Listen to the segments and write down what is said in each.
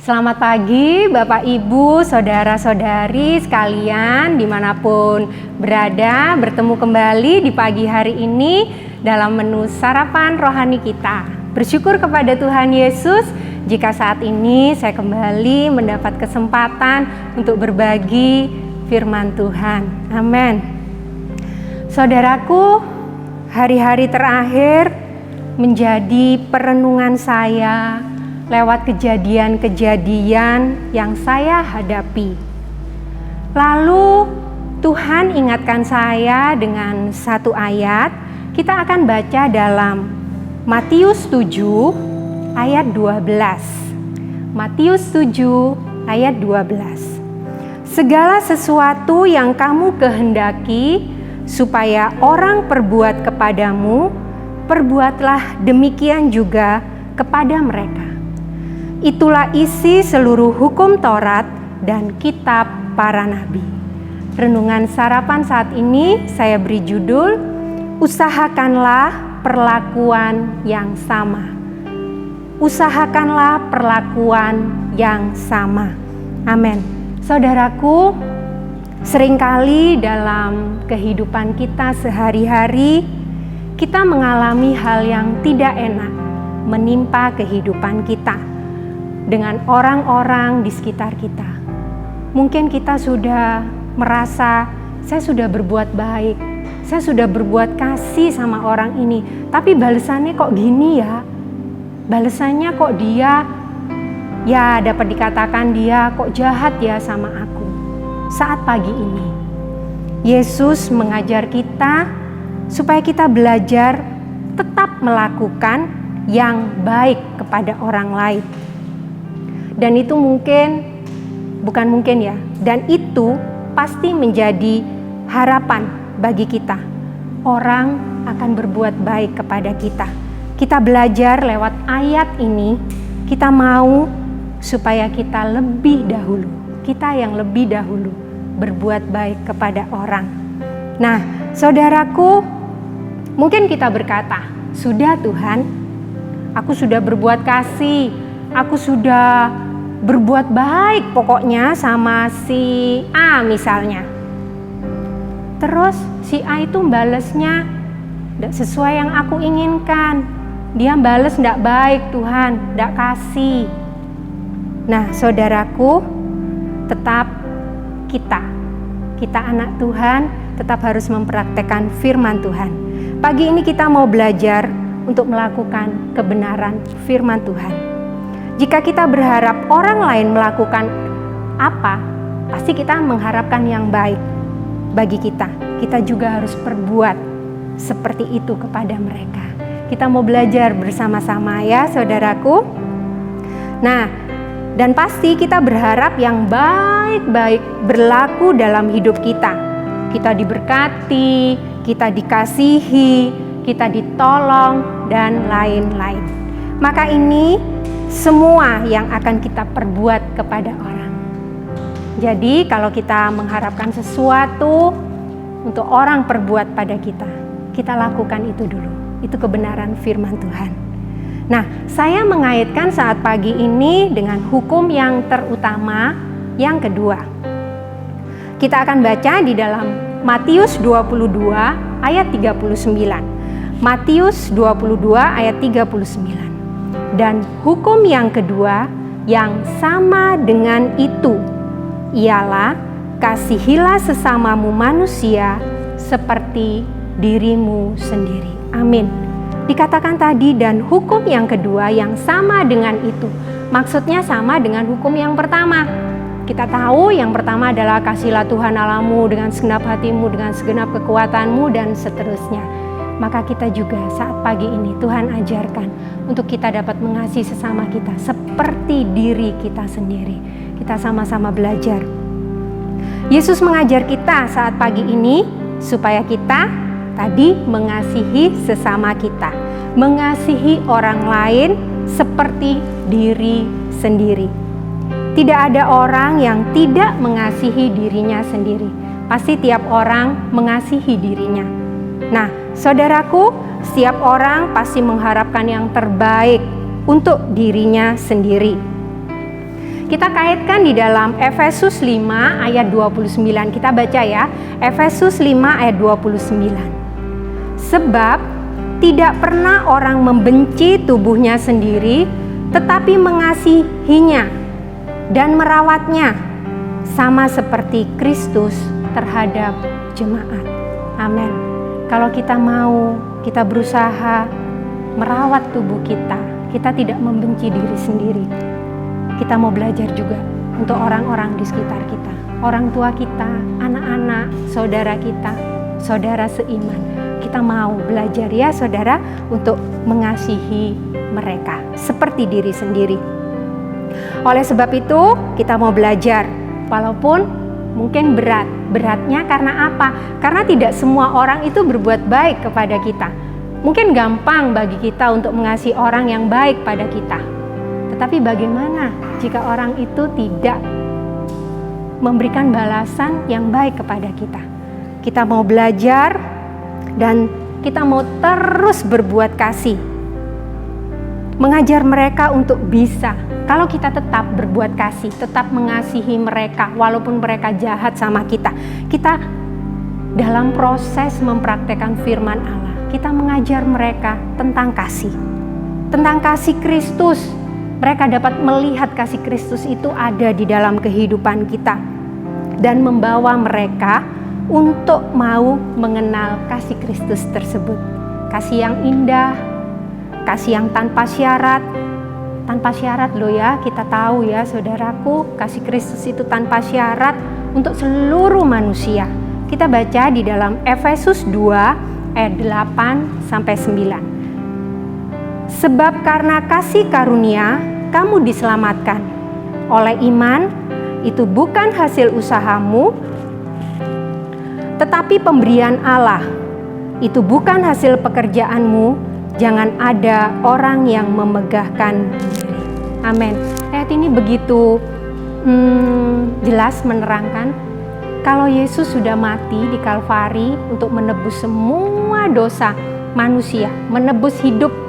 Selamat pagi Bapak Ibu, Saudara-saudari sekalian dimanapun berada, bertemu kembali di pagi hari ini dalam menu sarapan rohani kita. Bersyukur kepada Tuhan Yesus jika saat ini saya kembali mendapat kesempatan untuk berbagi firman Tuhan. Amin. Saudaraku, hari-hari terakhir menjadi perenungan saya lewat kejadian-kejadian yang saya hadapi. Lalu Tuhan ingatkan saya dengan satu ayat. Kita akan baca dalam Matius 7 ayat 12. Matius 7 ayat 12. Segala sesuatu yang kamu kehendaki supaya orang perbuat kepadamu, perbuatlah demikian juga kepada mereka. Itulah isi seluruh hukum Taurat dan kitab para nabi. Renungan sarapan saat ini saya beri judul, usahakanlah perlakuan yang sama. Usahakanlah perlakuan yang sama. Amin. Saudaraku, seringkali dalam kehidupan kita sehari-hari, kita mengalami hal yang tidak enak menimpa kehidupan kita dengan orang-orang di sekitar kita. Mungkin kita sudah merasa, saya sudah berbuat baik, saya sudah berbuat kasih sama orang ini, tapi balasannya kok gini ya? Balasannya kok dia, ya dapat dikatakan dia kok jahat ya sama aku. Saat pagi ini, Yesus mengajar kita supaya kita belajar tetap melakukan yang baik kepada orang lain. Dan itu bukan mungkin ya, dan itu pasti menjadi harapan bagi kita. Orang akan berbuat baik kepada kita. Kita belajar lewat ayat ini, kita mau supaya kita yang lebih dahulu berbuat baik kepada orang. Nah, saudaraku, mungkin kita berkata, sudah Tuhan, aku sudah berbuat kasih, aku sudah berbuat baik pokoknya sama si A misalnya. Terus si A itu balesnya tidak sesuai yang aku inginkan. Dia bales tidak baik Tuhan, tidak kasih. Nah saudaraku, tetap kita anak Tuhan tetap harus mempraktekkan firman Tuhan. Pagi ini kita mau belajar untuk melakukan kebenaran firman Tuhan. Jika kita berharap orang lain melakukan apa, pasti kita mengharapkan yang baik bagi kita. Kita juga harus perbuat seperti itu kepada mereka. Kita mau belajar bersama-sama ya saudaraku. Nah, dan pasti kita berharap yang baik-baik berlaku dalam hidup kita. Kita diberkati, kita dikasihi, kita ditolong, dan lain-lain. Maka ini semua yang akan kita perbuat kepada orang. Jadi kalau kita mengharapkan sesuatu untuk orang perbuat pada kita, kita lakukan itu dulu. Itu kebenaran firman Tuhan. Nah, saya mengaitkan saat pagi ini dengan hukum yang terutama yang kedua. Kita akan baca di dalam Matius 22 ayat 39. Matius 22 ayat 39. Dan hukum yang kedua yang sama dengan itu ialah kasihilah sesamamu manusia seperti dirimu sendiri. Amin. Dikatakan tadi dan hukum yang kedua yang sama dengan itu. Maksudnya sama dengan hukum yang pertama. Kita tahu yang pertama adalah kasihilah Tuhan Allahmu dengan segenap hatimu, dengan segenap kekuatanmu, dan seterusnya. Maka kita juga saat pagi ini Tuhan ajarkan untuk kita dapat mengasihi sesama kita seperti diri kita sendiri. Kita sama-sama belajar. Yesus mengajar kita saat pagi ini supaya kita tadi mengasihi sesama kita, mengasihi orang lain seperti diri sendiri. Tidak ada orang yang tidak mengasihi dirinya sendiri. Pasti tiap orang mengasihi dirinya. Nah, saudaraku, setiap orang pasti mengharapkan yang terbaik untuk dirinya sendiri. Kita kaitkan di dalam Efesus 5 ayat 29. Kita baca ya, Efesus 5 ayat 29. Sebab tidak pernah orang membenci tubuhnya sendiri, tetapi mengasihinya dan merawatnya, sama seperti Kristus terhadap jemaat. Amin. Kalau kita mau, kita berusaha merawat tubuh kita, kita tidak membenci diri sendiri. Kita mau belajar juga untuk orang-orang di sekitar kita, orang tua kita, anak-anak, saudara kita, saudara seiman. Kita mau belajar ya saudara untuk mengasihi mereka seperti diri sendiri. Oleh sebab itu kita mau belajar, walaupun mungkin berat. Beratnya karena apa? Karena tidak semua orang itu berbuat baik kepada kita. Mungkin gampang bagi kita untuk mengasihi orang yang baik pada kita. Tetapi bagaimana jika orang itu tidak memberikan balasan yang baik kepada kita? Kita mau belajar dan kita mau terus berbuat kasih. Mengajar mereka untuk bisa. Kalau kita tetap berbuat kasih, tetap mengasihi mereka walaupun mereka jahat sama kita. Kita dalam proses mempraktekkan firman Allah, kita mengajar mereka tentang kasih. Tentang kasih Kristus. Mereka dapat melihat kasih Kristus itu ada di dalam kehidupan kita dan membawa mereka untuk mau mengenal kasih Kristus tersebut. Kasih yang indah, kasih yang tanpa syarat. Tanpa syarat loh ya, kita tahu ya saudaraku, kasih Kristus itu tanpa syarat untuk seluruh manusia. Kita baca di dalam Efesus 2 ayat 8 sampai 9. Sebab karena kasih karunia kamu diselamatkan oleh iman, itu bukan hasil usahamu, tetapi pemberian Allah. Itu bukan hasil pekerjaanmu, jangan ada orang yang memegahkan diri. Amin. Ayat ini begitu jelas menerangkan kalau Yesus sudah mati di Kalvari untuk menebus semua dosa manusia, menebus hidup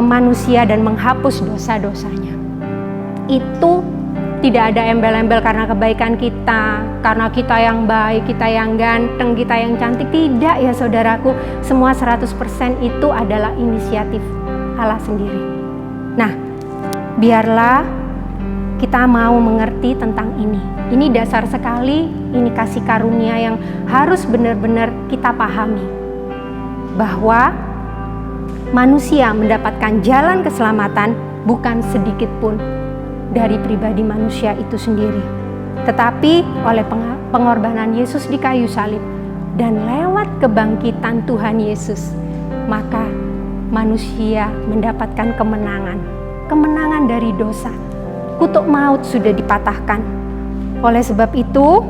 manusia dan menghapus dosa-dosanya. Itu tidak ada embel-embel karena kebaikan kita, karena kita yang baik, kita yang ganteng, kita yang cantik. Tidak ya saudaraku, semua 100% itu adalah inisiatif Allah sendiri. Nah, biarlah kita mau mengerti tentang ini. Ini dasar sekali, ini kasih karunia yang harus benar-benar kita pahami. Bahwa manusia mendapatkan jalan keselamatan bukan sedikit pun dari pribadi manusia itu sendiri, tetapi oleh pengorbanan Yesus di kayu salib dan lewat kebangkitan Tuhan Yesus, maka manusia mendapatkan kemenangan dari dosa. Kutuk maut sudah dipatahkan. Oleh sebab itu,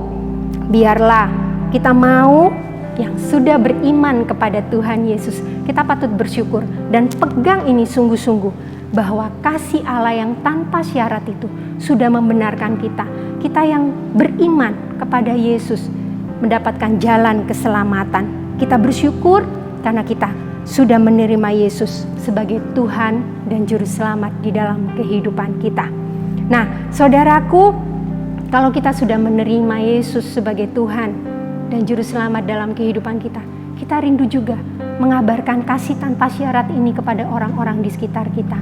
biarlah kita mau yang sudah beriman kepada Tuhan Yesus, kita patut bersyukur dan pegang ini sungguh-sungguh bahwa kasih Allah yang tanpa syarat itu sudah membenarkan kita. Kita yang beriman kepada Yesus mendapatkan jalan keselamatan. Kita bersyukur karena kita sudah menerima Yesus sebagai Tuhan dan Juru Selamat di dalam kehidupan kita. Nah, saudaraku, kalau kita sudah menerima Yesus sebagai Tuhan dan Juru Selamat dalam kehidupan kita, kita rindu juga mengabarkan kasih tanpa syarat ini kepada orang-orang di sekitar kita.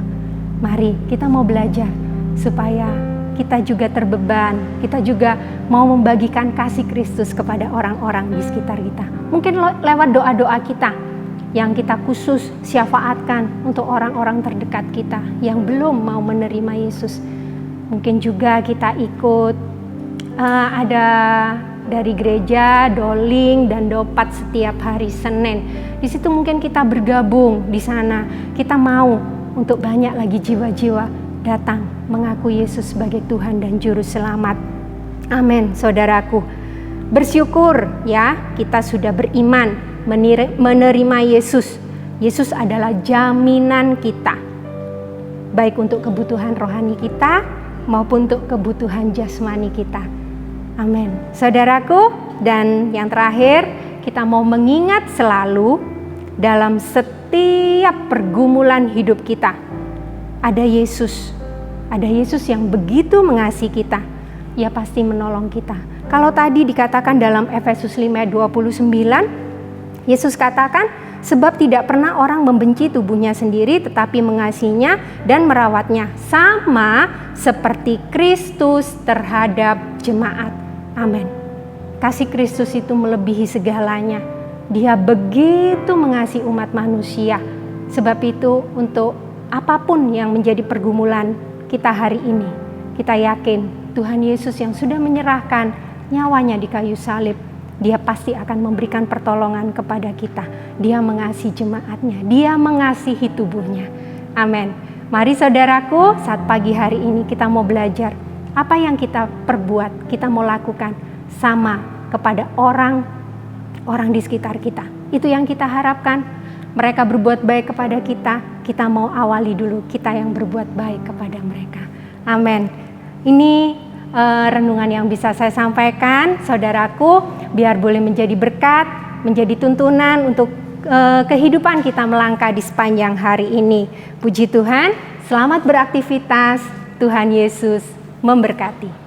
Mari kita mau belajar supaya kita juga terbeban, kita juga mau membagikan kasih Kristus kepada orang-orang di sekitar kita. Mungkin lewat doa-doa kita yang kita khusus syafaatkan untuk orang-orang terdekat kita yang belum mau menerima Yesus. Mungkin juga kita ikut ada dari gereja, doling dan dopat setiap hari Senin. Di situ mungkin kita bergabung di sana. Kita mau untuk banyak lagi jiwa-jiwa datang mengaku Yesus sebagai Tuhan dan Juru Selamat. Amin, saudaraku. Bersyukur ya, kita sudah beriman menerima Yesus. Yesus adalah jaminan kita, baik untuk kebutuhan rohani kita maupun untuk kebutuhan jasmani kita. Amin. Saudaraku, dan yang terakhir, kita mau mengingat selalu dalam setiap pergumulan hidup kita, ada Yesus Ada Yesus yang begitu mengasihi kita. Ia pasti menolong kita. Kalau tadi dikatakan dalam Efesus 5:29, Yesus katakan, sebab tidak pernah orang membenci tubuhnya sendiri, tetapi mengasihinya dan merawatnya, sama seperti Kristus terhadap jemaat. Amin. Kasih Kristus itu melebihi segalanya. Dia begitu mengasihi umat manusia. Sebab itu untuk apapun yang menjadi pergumulan kita hari ini, kita yakin Tuhan Yesus yang sudah menyerahkan nyawanya di kayu salib, Dia pasti akan memberikan pertolongan kepada kita. Dia mengasihi jemaatnya, Dia mengasihi tubuhnya. Amin. Mari saudaraku, saat pagi hari ini kita mau belajar apa yang kita perbuat, kita mau lakukan sama kepada orang di sekitar kita. Itu yang kita harapkan. Mereka berbuat baik kepada kita mau awali dulu kita yang berbuat baik kepada mereka. Amin. Ini renungan yang bisa saya sampaikan, saudaraku, biar boleh menjadi berkat, menjadi tuntunan untuk kehidupan kita melangkah di sepanjang hari ini. Puji Tuhan, selamat beraktivitas, Tuhan Yesus memberkati.